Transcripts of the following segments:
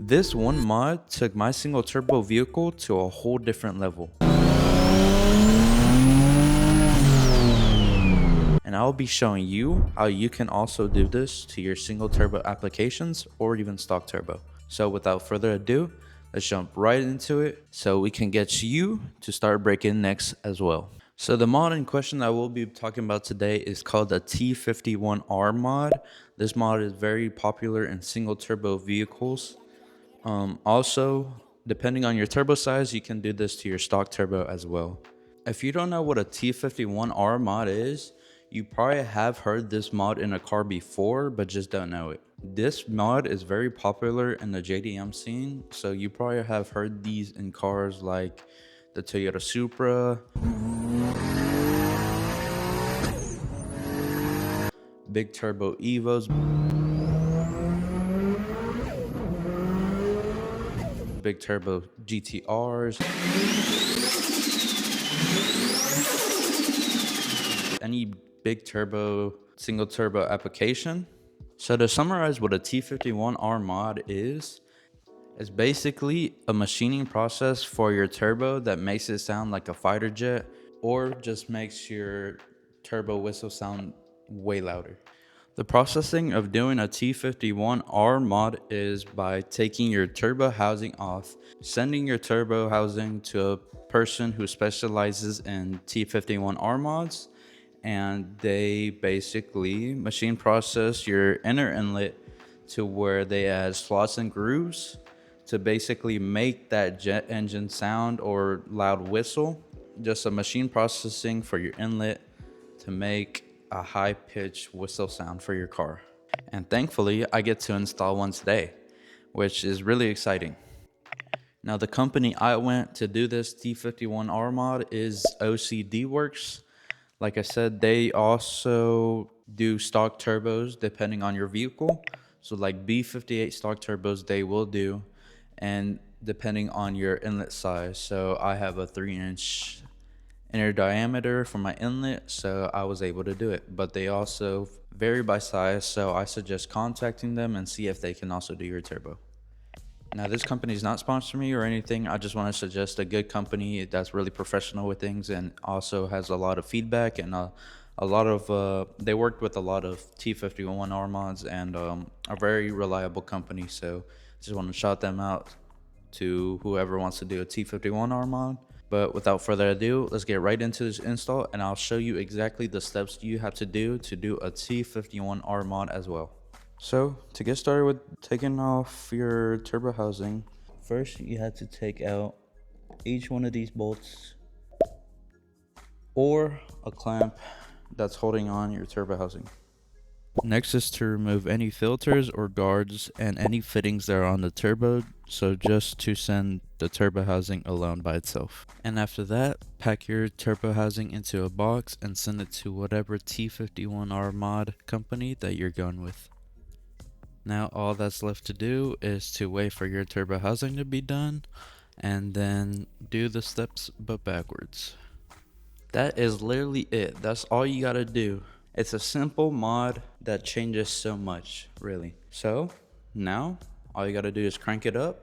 This one mod took my single turbo vehicle to a whole different level. And I'll be showing you how you can also do this to your single turbo applications or even stock turbo. So without further ado, let's jump right into it so we can get you to start breaking necks as well. So the mod in question that we'll be talking about today is called the T51R mod. This mod is very popular in single turbo vehicles. Also, depending on your turbo size, you can do this to your stock turbo as well. If you don't know what a T51R mod is, you probably have heard this mod in a car before, but just don't know it. This mod is very popular in the JDM scene, so you probably have heard these in cars like the Toyota Supra, big turbo Evos, big turbo GTRs, any big turbo, single turbo application. So to summarize what a T51R mod is, it's basically a machining process for your turbo that makes it sound like a fighter jet or just makes your turbo whistle sound way louder. The processing of doing a T51R mod is by taking your turbo housing off, sending your turbo housing to a person who specializes in T51R mods, and they basically machine process your inner inlet to where they add slots and grooves to basically make that jet engine sound or loud whistle. Just a machine processing for your inlet to make a high-pitched whistle sound for your car. And thankfully, I get to install one today, which is really exciting. Now, the company I went to do this T51R mod is OCD Works. Like I said, they also do stock turbos depending on your vehicle. So like B58 stock turbos, they will do, and depending on your inlet size. So I have a 3-inch inner diameter for my inlet, so I was able to do it. But they also vary by size, so I suggest contacting them and see if they can also do your turbo. Now, this company is not sponsoring me or anything. I just want to suggest a good company that's really professional with things and also has a lot of feedback and a lot of they worked with a lot of T51R mods and a very reliable company. So just want to shout them out to whoever wants to do a T51R mod. But without further ado, let's get right into this install, and I'll show you exactly the steps you have to do a T51R mod as well. So to get started with taking off your turbo housing, first you have to take out each one of these bolts or a clamp that's holding on your turbo housing. Next is to remove any filters or guards and any fittings that are on the turbo, so just to send the turbo housing alone by itself. And after that, pack your turbo housing into a box and send it to whatever T51R mod company that you're going with. Now all that's left to do is to wait for your turbo housing to be done and then do the steps but backwards. That is literally it. That's all you gotta do. It's a simple mod that changes so much, really. So now all you gotta do is crank it up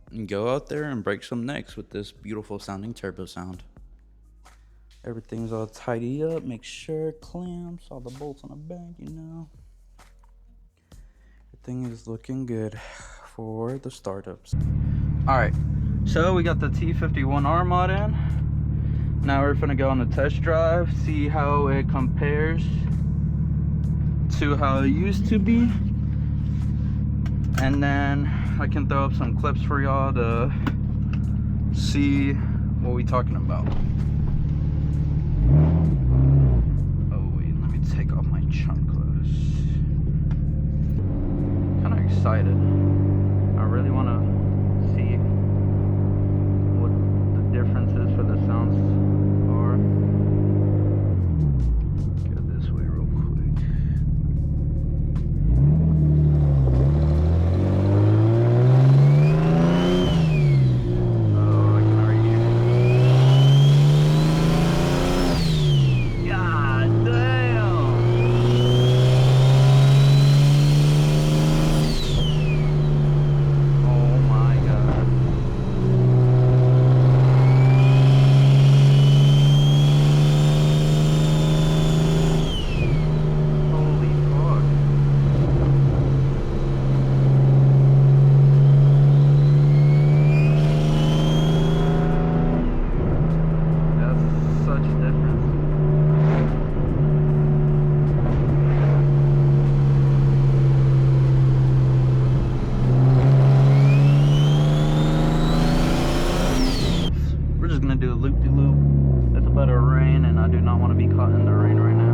and go out there and break some necks with this beautiful sounding turbo sound. Everything's all tidy up, make sure clamps, all the bolts on the back, you know. Everything is looking good for the startups. All right, so we got the T51R mod in. Now we're gonna go on a test drive, see how it compares to how it used to be, and then I can throw up some clips for y'all to see what we're talking about. Oh wait, let me take off my chunk clothes. Kind of excited. I really want to see what the difference is for the sounds are. Go this way real quick. Oh, I can already hear it. God damn! caught in the rain right now.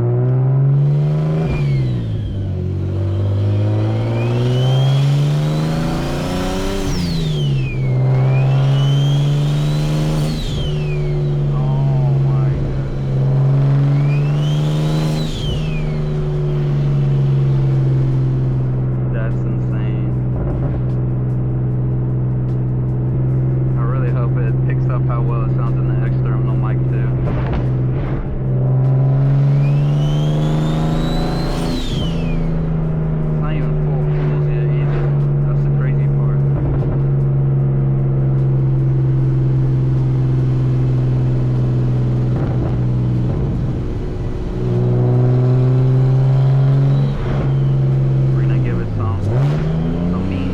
How well it sounds in the external mic too. It's not even full pulls yet either. That's the crazy part. We're gonna give it some meat.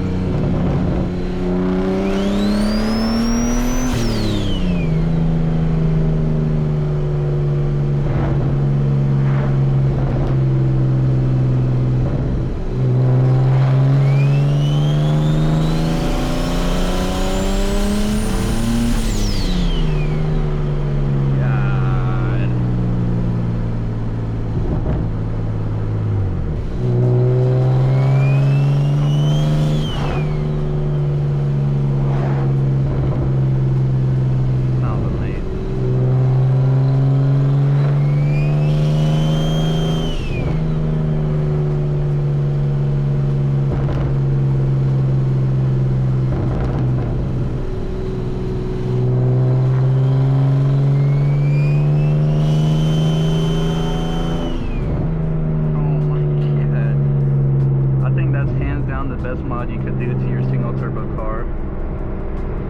The best mod you could do to your single turbo car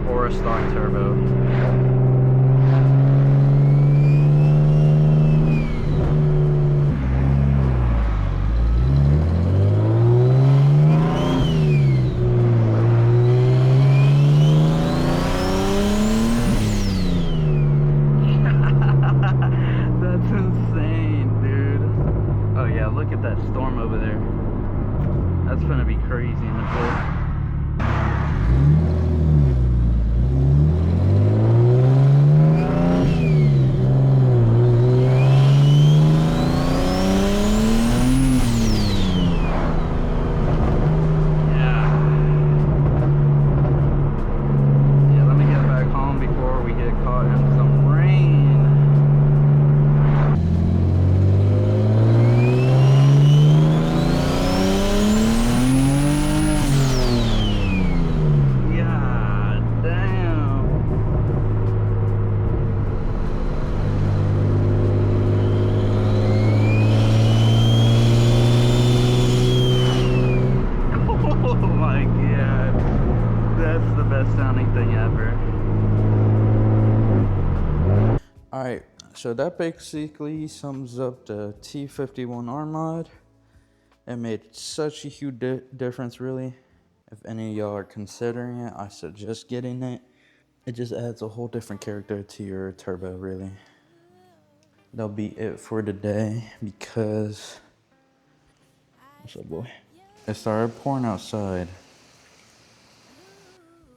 or a stock turbo. That's insane, dude. Oh yeah, look at that storm over there. That's gonna be crazy in the boat. Yeah, let me get back home before we get caught in some rain. Sounding thing ever. Alright, so that basically sums up the T51R mod. It made such a huge difference, really. If any of y'all are considering it, I suggest getting it. It just adds a whole different character to your turbo, really. That'll be it for today because, what's up, boy? It started pouring outside,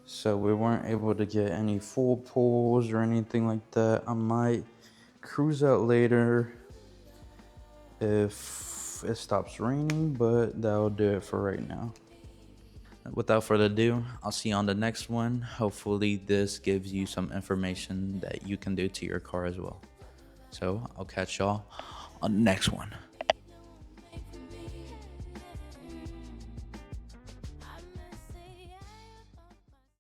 so we weren't able to get any full pulls or anything like that. I might cruise out later if it stops raining, but that'll do it for right now. Without further ado, I'll see you on the next one. Hopefully this gives you some information that you can do to your car as well. So I'll catch y'all on the next one.